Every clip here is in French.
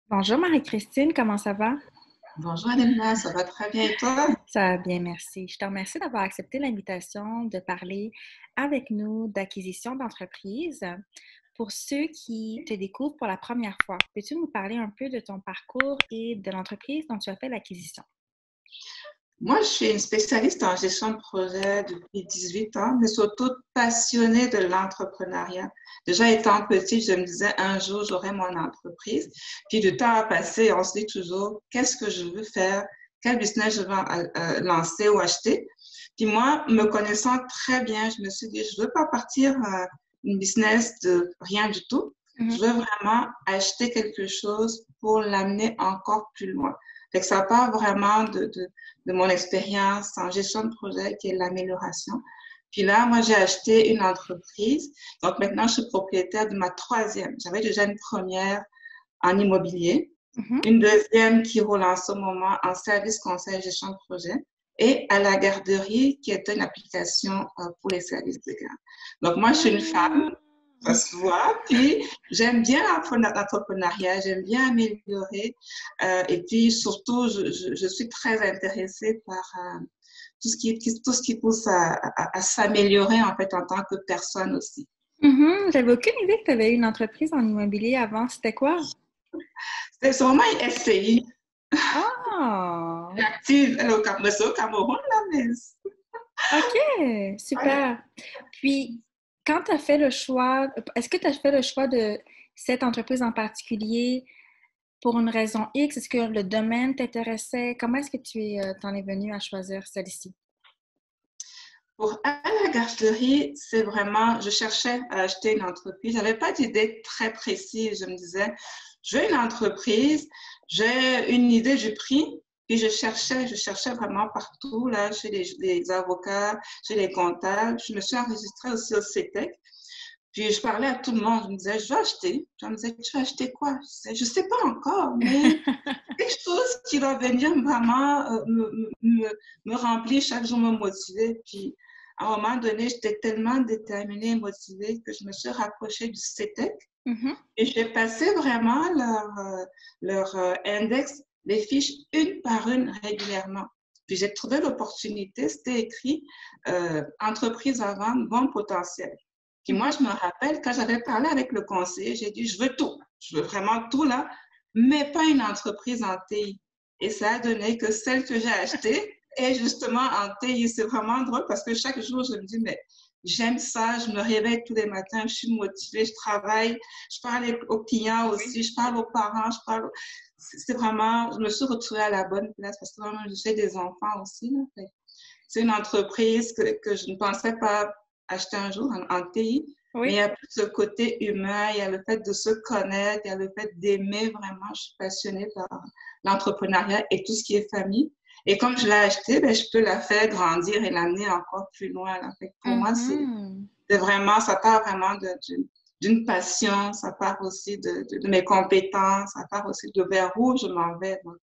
Bonjour Marie-Christine, comment ça va? Bonjour Anelma, ça va très bien et toi? Ça va bien, merci. Je te remercie d'avoir accepté l'invitation de parler avec nous d'acquisition d'entreprise. Pour ceux qui te découvrent pour la première fois, peux-tu nous parler un peu de ton parcours et de l'entreprise dont tu as fait l'acquisition? Moi, je suis une spécialiste en gestion de projet depuis 18 ans, mais surtout passionnée de l'entrepreneuriat. Déjà étant petite, je me disais un jour, j'aurai mon entreprise. Puis du temps a passé, on se dit toujours, qu'est-ce que je veux faire? Quel business je vais lancer ou acheter? Puis moi, me connaissant très bien, je me suis dit, je veux pas partir une business de rien du tout. Je Mhm. veux vraiment acheter quelque chose pour l'amener encore plus loin. Fait que ça part vraiment de mon expérience en gestion de projet, qui est l'amélioration. Puis là, moi, j'ai acheté une entreprise. Donc maintenant, je suis propriétaire de ma troisième. J'avais déjà une première en immobilier, Mhm. une deuxième qui roule en ce moment en service conseil gestion de projet et à la garderie, qui est une application pour les services de garde. Donc moi, je suis une femme, Ah. ça se voit. Puis, j'aime bien l'entrepreneuriat, j'aime bien améliorer. Et puis, surtout, je suis très intéressée par tout ce qui pousse à s'améliorer, en fait, en tant que personne aussi. Mhm. J'avais aucune idée que tu avais eu une entreprise en immobilier avant. C'était quoi? C'est vraiment une SCI. Ah! Active, c'est au Cameroun, là, mais... OK, Ouais. super. Puis, quand tu as fait le choix, est-ce que tu as fait le choix de cette entreprise en particulier pour une raison X? Est-ce que le domaine t'intéressait? Comment est-ce que t'en es venu à choisir celle-ci? Pour à la garderie, c'est vraiment, je cherchais à acheter une entreprise. J'avais pas d'idée très précise. Je me disais, je veux une entreprise, j'ai une idée du prix, puis je cherchais vraiment partout, là, chez les avocats, chez les comptables. Je me suis enregistrée aussi au CETEC. Puis je parlais à tout le monde. Je me disais, je veux acheter. Je me disais, tu veux acheter quoi? Je sais pas encore, mais quelque chose qui va venir vraiment me remplir chaque jour, me motiver. Puis, à un moment donné, j'étais tellement déterminée et motivée que je me suis rapprochée du CETEC Mhm. et j'ai passé vraiment leur index, les fiches une par une régulièrement. Puis, j'ai trouvé l'opportunité, c'était écrit entreprise à vendre, bon potentiel. Puis moi, Mhm. je me rappelle, quand j'avais parlé avec le conseiller, j'ai dit, je veux tout. Je veux vraiment tout là, mais pas une entreprise en TI. Et ça a donné que celle que j'ai achetée est justement en TI. C'est vraiment drôle parce que chaque jour, je me dis, mais j'aime ça, je me réveille tous les matins, je suis motivée, je travaille, je parle aux clients aussi, je parle aux parents, je parle. C'est vraiment, je me suis retrouvée à la bonne place parce que vraiment, j'ai des enfants aussi. Là. C'est une entreprise que je ne pensais pas acheter un jour en TI, mais il y Oui. a plus ce côté humain, il y a le fait de se connaître, il y a le fait d'aimer vraiment. Je suis passionnée par l'entrepreneuriat et tout ce qui est famille. Et comme je l'ai acheté, ben, je peux la faire grandir et l'amener encore plus loin. Là. Fait que pour moi, Mhm. c'est vraiment, ça part vraiment d'une passion, ça part aussi de mes compétences, ça part aussi de vers où je m'en vais. Donc,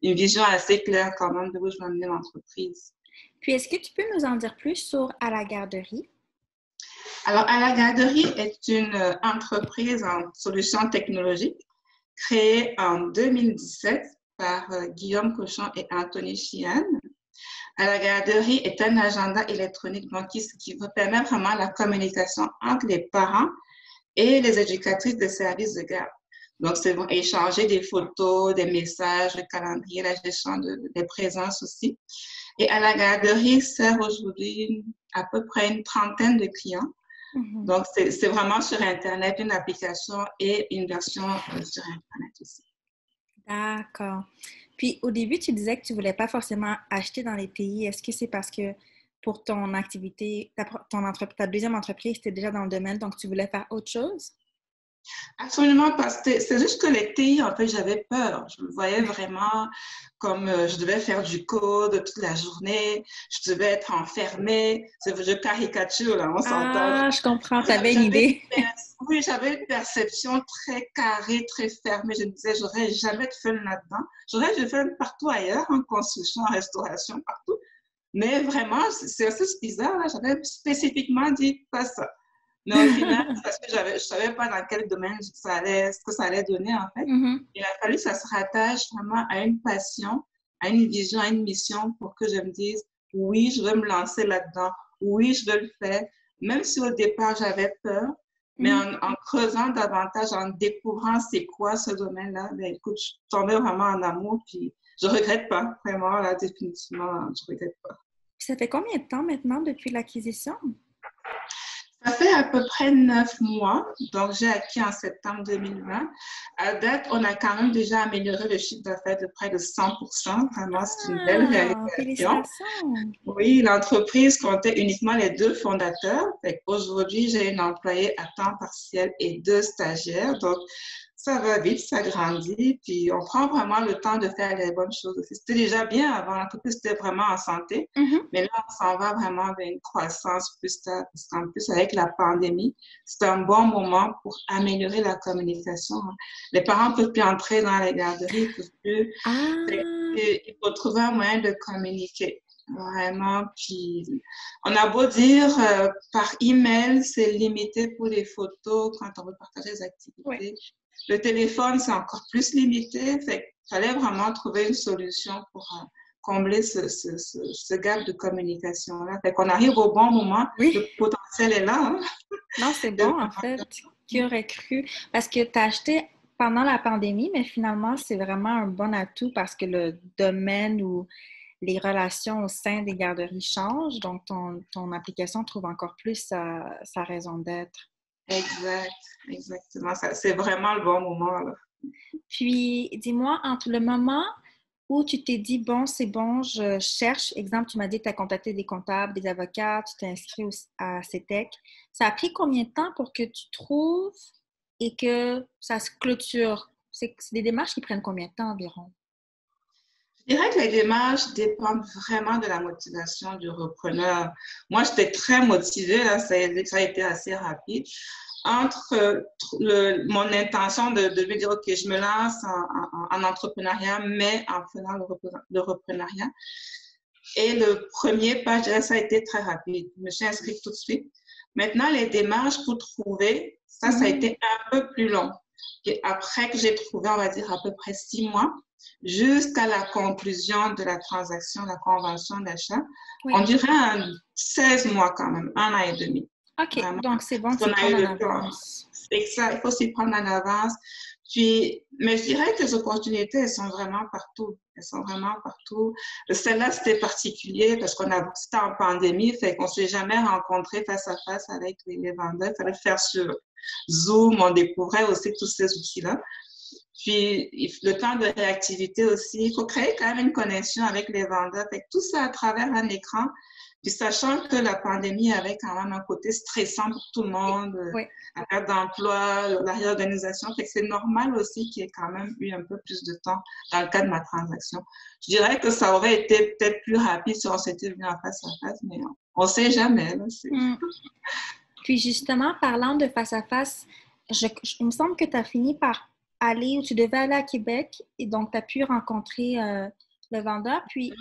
une vision assez claire quand même de où je vais amener l'entreprise. Puis, est-ce que tu peux nous en dire plus sur À la garderie? Alors, à la garderie est une entreprise en solutions technologiques créée en 2017 par Guillaume Cochon et Anthony Chian. À la garderie est un agenda électronique donc, qui va permettre vraiment la communication entre les parents et les éducatrices de services de garde. Donc, c'est bon, échanger des photos, des messages, le calendrier, la gestion des présences aussi. Et à la garderie sert aujourd'hui à peu près une trentaine de clients. Mhm. Donc, c'est vraiment sur Internet, une application et une version sur Internet aussi. D'accord. Puis au début, tu disais que tu voulais pas forcément acheter dans les pays. Est-ce que c'est parce que pour ton activité, ta deuxième entreprise, c'était déjà dans le domaine, donc tu voulais faire autre chose? Absolument, parce que c'est juste que les TI, en fait, j'avais peur. Je me voyais vraiment comme je devais faire du code toute la journée, je devais être enfermée. Je caricature, là, on s'entend. Ah, je comprends, tu avais une J'avais idée. oui, j'avais une perception très carrée, très fermée. Je me disais, j'aurais jamais de fun là-dedans. J'aurais du fun partout ailleurs, en construction, en restauration, partout. Mais vraiment, c'est assez bizarre. Là. J'avais spécifiquement dit pas ça. Mais au final, c'est parce que je ne savais pas dans quel domaine ce que ça allait donner, en fait. Mhm. Il a fallu que ça se rattache vraiment à une passion, à une vision, à une mission pour que je me dise, oui, je veux me lancer là-dedans. Oui, je veux le faire. Même si au départ, j'avais peur, mais Mhm. en creusant davantage, en découvrant c'est quoi ce domaine-là, ben, écoute, je suis tombée vraiment en amour, puis je regrette pas, vraiment, là, définitivement, je regrette pas. Ça fait combien de temps maintenant depuis l'acquisition? Ça fait à peu près 9 mois, donc j'ai acquis en septembre 2020. À date, on a quand même déjà amélioré le chiffre d'affaires de près de 100%. Vraiment, c'est une belle Ah, réalisation. félicitations! Oui, l'entreprise comptait uniquement les deux fondateurs. Aujourd'hui, j'ai une employée à temps partiel et deux stagiaires. Donc, ça va vite, ça grandit, puis on prend vraiment le temps de faire les bonnes choses. C'était déjà bien avant, l'entreprise était vraiment en santé, Mhm. mais là, on s'en va vraiment vers une croissance plus stable, parce qu'en plus, avec la pandémie, c'est un bon moment pour améliorer la communication, hein. Les parents ne peuvent plus entrer dans les garderies, ils ne peuvent plus. Ah, Il faut trouver un moyen de communiquer. Vraiment, puis on a beau dire par email, c'est limité pour les photos quand on veut partager les oui. activités. Le téléphone, c'est encore plus limité. Fait qu'il fallait vraiment trouver une solution pour combler ce gap de communication-là. Fait qu'on arrive au bon moment. Oui. Le potentiel est là, hein, Non, c'est de bon, en fait. Qui aurait cru? Parce que tu as acheté pendant la pandémie, mais finalement, c'est vraiment un bon atout parce que le domaine ou les relations au sein des garderies changent, donc ton application trouve encore plus sa raison d'être. exact, exactement. C'est vraiment le bon moment, là. Puis, dis-moi, entre le moment où tu t'es dit, bon, c'est bon, je cherche, exemple, tu m'as dit que tu as contacté des comptables, des avocats, tu t'es inscrit à CETEC, ça a pris combien de temps pour que tu trouves et que ça se clôture? C'est des démarches qui prennent combien de temps environ? Je dirais que les démarches dépendent vraiment de la motivation du repreneur. Moi, j'étais très motivée, là, ça a été assez rapide. Entre mon intention de me dire, OK, je me lance en entrepreneuriat, mais en faisant le reprenariat. Et le premier pas, je dirais, ça a été très rapide. Je me suis inscrite tout de suite. Maintenant, les démarches pour trouver, ça a Mhm. été un peu plus long. Et après que j'ai trouvé, on va dire, à peu près 6 mois, jusqu'à la conclusion de la transaction, la convention d'achat, on Oui. dirait 16 mois quand même, 1 an et demi. OK, Vraiment, donc c'est bon parce de s'y qu'on a eu prendre en le temps. avance. C'est ça, il faut s'y prendre en avance. Puis, mais je dirais que les opportunités, elles sont vraiment partout. Elles sont vraiment partout. Celle-là, c'était particulier parce c'était en pandémie, fait qu'on ne s'est jamais rencontré face à face avec les vendeurs. Il fallait le faire sur Zoom. On découvrait aussi tous ces outils-là. Puis, le temps de réactivité aussi. Il faut créer quand même une connexion avec les vendeurs. Fait que tout ça à travers un écran. Puis, sachant que la pandémie avait quand même un côté stressant pour tout le monde, Oui. la perte d'emploi, la réorganisation. Fait que c'est normal aussi qu'il y ait quand même eu un peu plus de temps dans le cas de ma transaction. Je dirais que ça aurait été peut-être plus rapide si on s'était venu en face à face, mais on ne sait jamais, là. Mm. Puis justement, parlant de face à face, il me semble que tu as fini par aller, ou tu devais aller à Québec, et donc tu as pu rencontrer le vendeur. Puis,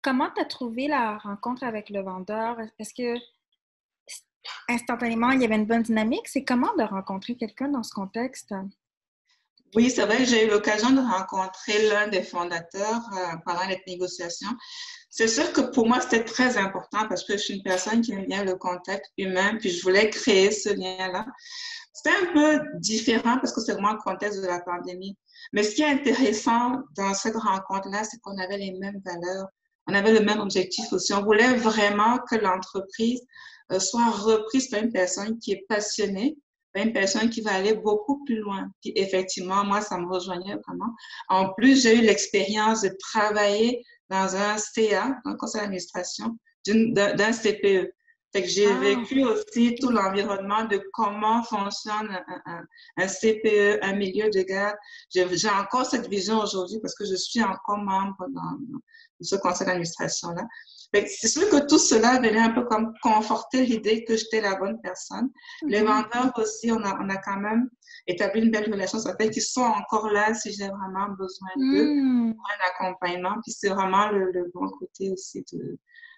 comment tu as trouvé la rencontre avec le vendeur? Est-ce que instantanément, il y avait une bonne dynamique? C'est comment de rencontrer quelqu'un dans ce contexte? Oui, c'est vrai que j'ai eu l'occasion de rencontrer l'un des fondateurs pendant les négociations. C'est sûr que pour moi, c'était très important parce que je suis une personne qui aime bien le contact humain, puis je voulais créer ce lien-là. C'était un peu différent parce que c'est vraiment le contexte de la pandémie. Mais ce qui est intéressant dans cette rencontre-là, c'est qu'on avait les mêmes valeurs, on avait le même objectif aussi. On voulait vraiment que l'entreprise soit reprise par une personne qui est passionnée, par une personne qui va aller beaucoup plus loin. Puis effectivement, moi, ça me rejoignait vraiment. En plus, j'ai eu l'expérience de travailler dans un CA, un conseil d'administration, d'un CPE. Fait que j'ai Ah, vécu aussi tout oui. ce de comment fonctionne un CPE, un milieu de garde. J'ai encore cette vision aujourd'hui parce que je suis encore membre dans ce conseil d'administration-là. C'est sûr que tout cela venait un peu comme conforter l'idée que j'étais la bonne personne. Les Mhm. vendeurs aussi, on a quand même établi une belle relation. Ça fait qu'ils sont encore là si j'ai vraiment besoin d'eux Hmm. pour un accompagnement. Puis c'est vraiment le bon côté aussi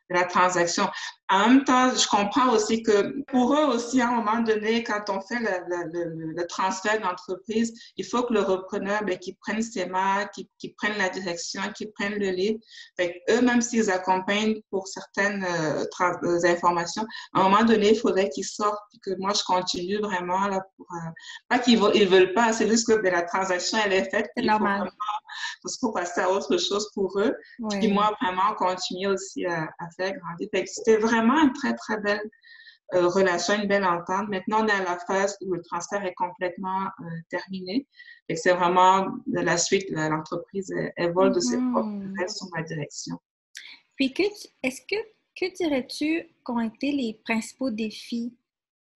de la transaction. En même temps, je comprends aussi que pour eux aussi, à un moment donné, quand on fait le transfert d'entreprise, il faut que le repreneur, ben, qu'il prenne ses marques, qu'il prenne la direction, qu'il prenne le lead. Fait eux, même s'ils accompagnent pour certaines informations, à un moment donné, il faudrait qu'ils sortent et que moi, je continue vraiment là pour... pas qu'ils ils veulent pas, c'est juste que ben, la transaction, elle est faite. C'est Il faut normal. vraiment parce qu'il faut passer à autre chose pour eux. Ouais. Puis moi, vraiment, continuer aussi à faire grandir. Fait que c'était vraiment une très, très belle relation, une belle entente. Maintenant, on est à la phase où le transfert est complètement terminé. Fait que c'est vraiment de la suite, l'entreprise elle vole de ses propres ailes sous ma direction. Puis, que dirais-tu qu'ont été les principaux défis?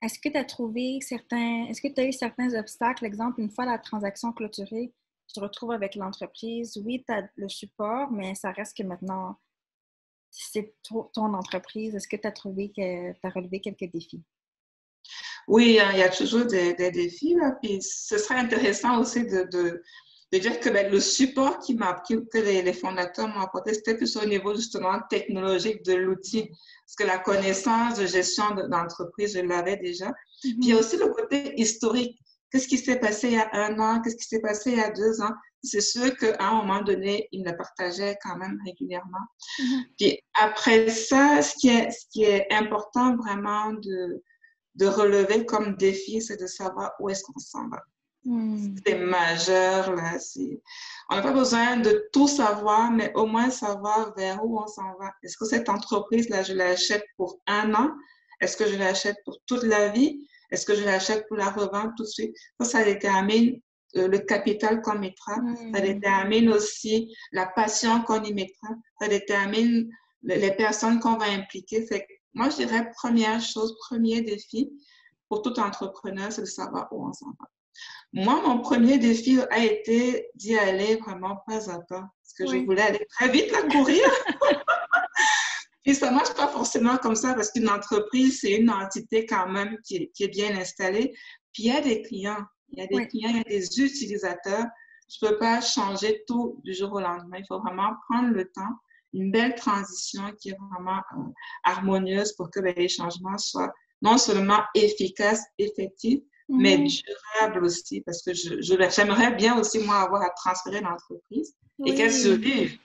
Est-ce que tu as trouvé est-ce que tu as eu certains obstacles? Exemple, une fois la transaction clôturée, tu te retrouves avec l'entreprise. Oui, tu as le support, mais ça reste que maintenant, c'est ton entreprise. Est-ce que tu as trouvé que tu as relevé quelques défis? Oui, il y a toujours des défis. Là. Puis ce serait intéressant aussi de dire que ben, le support que les fondateurs m'ont apporté, c'était plus au niveau justement technologique de l'outil. Parce que la connaissance de gestion d'entreprise, je l'avais déjà. Puis il y a aussi le côté historique. Qu'est-ce qui s'est passé il y a 1 an? Qu'est-ce qui s'est passé il y a 2 ans? C'est sûr qu'à un moment donné, ils me partageaient quand même régulièrement. Puis après ça, ce qui est important vraiment de relever comme défi, c'est de savoir où est-ce qu'on s'en va. C'est majeur, là. On n'a pas besoin de tout savoir, mais au moins savoir vers où on s'en va. Est-ce que cette entreprise-là, je l'achète pour 1 an? Est-ce que je l'achète pour toute la vie? Est-ce que je l'achète pour la revendre tout de suite? Ça détermine le capital qu'on mettra. Ça détermine aussi la passion qu'on y mettra. Ça détermine les personnes qu'on va impliquer. Fait que moi, je dirais première chose, premier défi pour tout entrepreneur, c'est de savoir où on s'en va. Moi, mon premier défi a été d'y aller vraiment pas à pas, parce que je voulais aller très vite, la courir. Puis ça marche pas forcément comme ça, parce qu'une entreprise, c'est une entité quand même qui est bien installée. Puis il y a des clients, il y a des utilisateurs. Je peux pas changer tout du jour au lendemain. Il faut vraiment prendre le temps, une belle transition qui est vraiment harmonieuse pour que les changements soient non seulement efficaces, effectifs, mais durables aussi, parce que j'aimerais bien aussi, moi, avoir à transférer l'entreprise et qu'elle survive.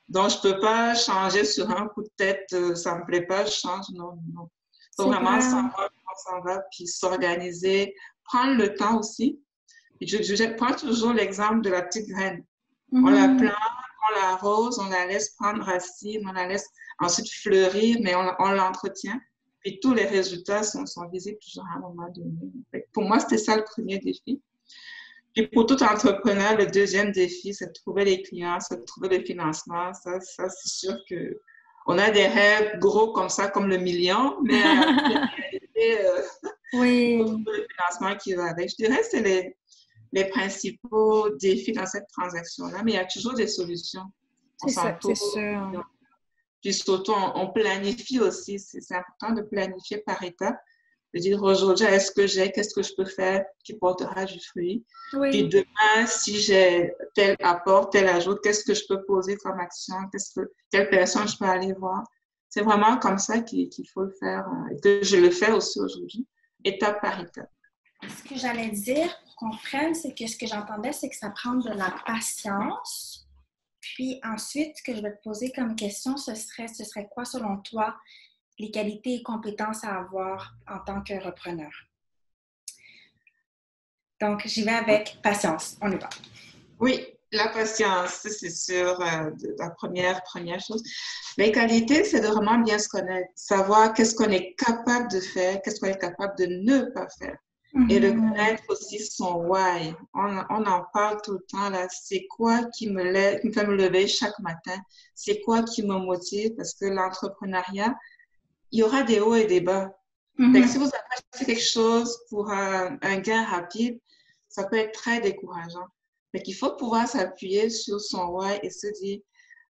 Donc, je ne peux pas changer sur un coup de tête, ça ne me plaît pas, je change, non. Il faut vraiment savoir comment on s'en va, puis s'organiser, prendre le temps aussi. Et je prends toujours l'exemple de la petite graine. On la plante, on l'arrose, on la laisse prendre racine, on la laisse ensuite fleurir, mais on l'entretient. Puis tous les résultats sont visibles toujours à un moment donné. Pour moi, c'était ça le premier défi. Puis pour tout entrepreneur, le deuxième défi, c'est de trouver les clients, c'est de trouver le financement. Ça c'est sûr que on a des rêves gros comme ça, comme le million, mais en réalité, il faut trouver le financement qui va avec. Je dirais que c'est les principaux défis dans cette transaction-là, mais il y a toujours des solutions. C'est ça, c'est sûr. Puis surtout, on planifie aussi. C'est important de planifier par étapes. De dire aujourd'hui, qu'est-ce que je peux faire qui portera du fruit. Puis demain, si j'ai tel apport, tel ajout, qu'est-ce que je peux poser comme action? Quelle personne je peux aller voir? C'est vraiment comme ça qu'il faut le faire et que je le fais aussi aujourd'hui, étape par étape. Ce que j'allais dire pour qu'on comprenne, c'est que ce que j'entendais, c'est que ça prend de la patience. Puis ensuite, ce que je vais te poser comme question, ce serait quoi selon toi les qualités et compétences à avoir en tant que repreneur? Donc, j'y vais avec patience. On y va. Oui, la patience, c'est sûr, la première chose. Les qualités, c'est de vraiment bien se connaître, savoir qu'est-ce qu'on est capable de faire, qu'est-ce qu'on est capable de ne pas faire. Et de connaître aussi son why. On en parle tout le temps, là. C'est quoi qui me fait me lever chaque matin? C'est quoi qui me motive? Parce que l'entrepreneuriat, il y aura des hauts et des bas. Fait que si vous avez fait quelque chose pour un gain rapide, ça peut être très décourageant. Fait qu'il faut pouvoir s'appuyer sur son why et se dire,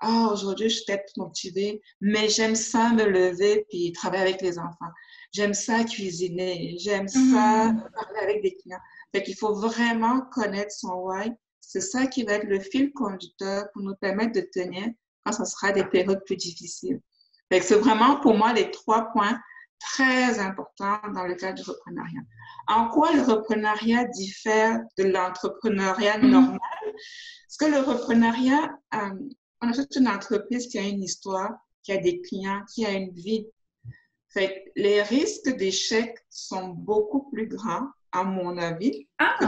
aujourd'hui, je suis peut-être motivée, mais j'aime ça me lever puis travailler avec les enfants. J'aime ça cuisiner. J'aime ça parler avec des clients. Fait qu'il faut vraiment connaître son why. C'est ça qui va être le fil conducteur pour nous permettre de tenir quand ce sera des périodes plus difficiles. Fait que c'est vraiment pour moi les 3 points très importants dans le cadre du reprenariat. En quoi le reprenariat diffère de l'entrepreneuriat normal? Parce que le reprenariat, on achète une entreprise qui a une histoire, qui a des clients, qui a une vie. Fait que les risques d'échec sont beaucoup plus grands, à mon avis, que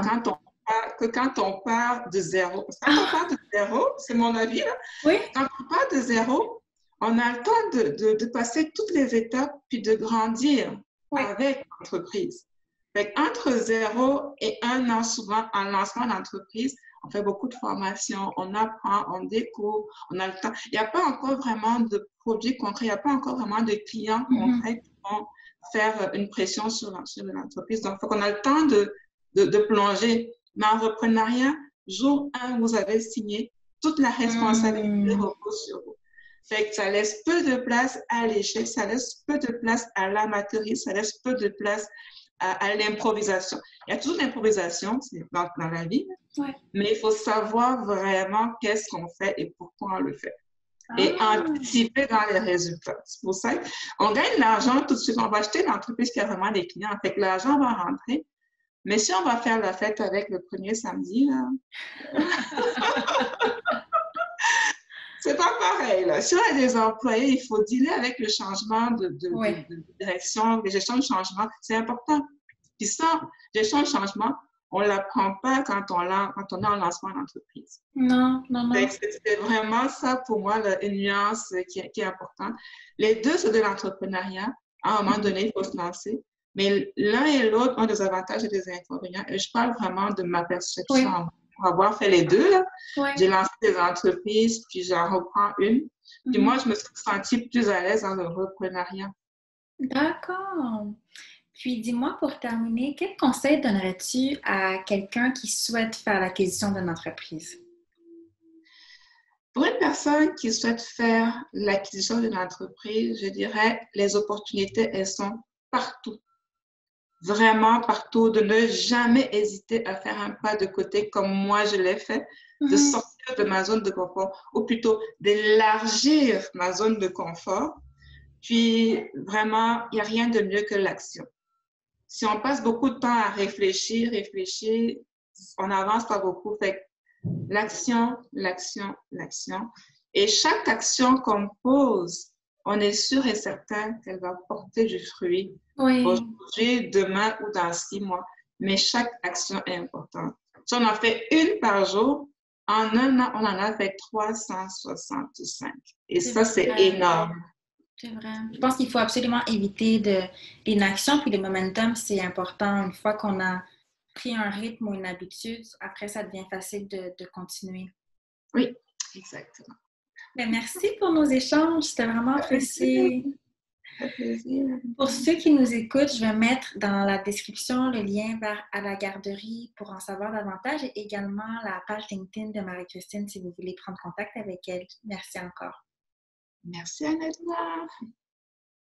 Ah, quand on part de zéro. Parce que quand on part de zéro, c'est mon avis, là, oui, quand on part de zéro, on a le temps de passer toutes les étapes puis de grandir oui. avec l'entreprise. Fait entre 0 et 1 an, souvent, en lancement d'entreprise, on fait beaucoup de formations, on apprend, on découvre, on a le temps. Il n'y a pas encore vraiment de produits concrets, il n'y a pas encore vraiment de clients concrets qui vont faire une pression sur l'entreprise. Donc, il faut qu'on a le temps de plonger. Mais en reprenariat, jour 1, vous avez signé, toute la responsabilité repose sur vous. Fait que ça laisse peu de place à l'échec, ça laisse peu de place à l'amateurisme, ça laisse peu de place à l'improvisation. Il y a toujours l'improvisation dans la vie, Ouais. mais il faut savoir vraiment qu'est-ce qu'on fait et pourquoi on le fait. Et anticiper dans les résultats. C'est pour ça qu'on gagne l'argent tout de suite. On va acheter l'entreprise qui a vraiment des clients. Fait que l'argent va rentrer. Mais si on va faire la fête avec le premier samedi, là, c'est pas pareil. Là. Si on a des employés, il faut dealer avec le changement de direction, de gestion de changement. C'est important. Puis ça, gestion de changement, on ne l'apprend pas quand on est en lancement d'entreprise. Non. C'est vraiment ça pour moi, là, une nuance qui est importante. Les deux, c'est de l'entrepreneuriat. À un moment donné, il faut se lancer. Mais l'un et l'autre ont des avantages et des inconvénients. Et je parle vraiment de ma perception. Pour avoir fait les deux, là, j'ai lancé des entreprises, puis j'en reprends une. Puis moi, je me suis sentie plus à l'aise dans le reprenariat. D'accord. Puis dis-moi pour terminer, quel conseil donnerais-tu à quelqu'un qui souhaite faire l'acquisition d'une entreprise? Pour une personne qui souhaite faire l'acquisition d'une entreprise, je dirais les opportunités, elles sont partout. Vraiment partout, de ne jamais hésiter à faire un pas de côté comme moi je l'ai fait, de sortir de ma zone de confort, ou plutôt d'élargir ma zone de confort. Puis vraiment, il n'y a rien de mieux que l'action. Si on passe beaucoup de temps à réfléchir, on n'avance pas beaucoup. Fait l'action. Et chaque action qu'on pose, on est sûr et certain qu'elle va porter du fruit aujourd'hui, demain ou dans 6 mois. Mais chaque action est importante. Si on en fait une par jour, en un an, on en a fait 365. Et ça, c'est énorme. C'est vrai. Je pense qu'il faut absolument éviter l'inaction, puis le momentum, c'est important. Une fois qu'on a pris un rythme ou une habitude, après, ça devient facile de continuer. Oui, exactement. Bien, merci pour nos échanges. C'était vraiment apprécié. Ça fait plaisir. Pour ceux qui nous écoutent, je vais mettre dans la description le lien vers à la garderie pour en savoir davantage et également la page LinkedIn de Marie-Christine si vous voulez prendre contact avec elle. Merci encore. Merci, Annette.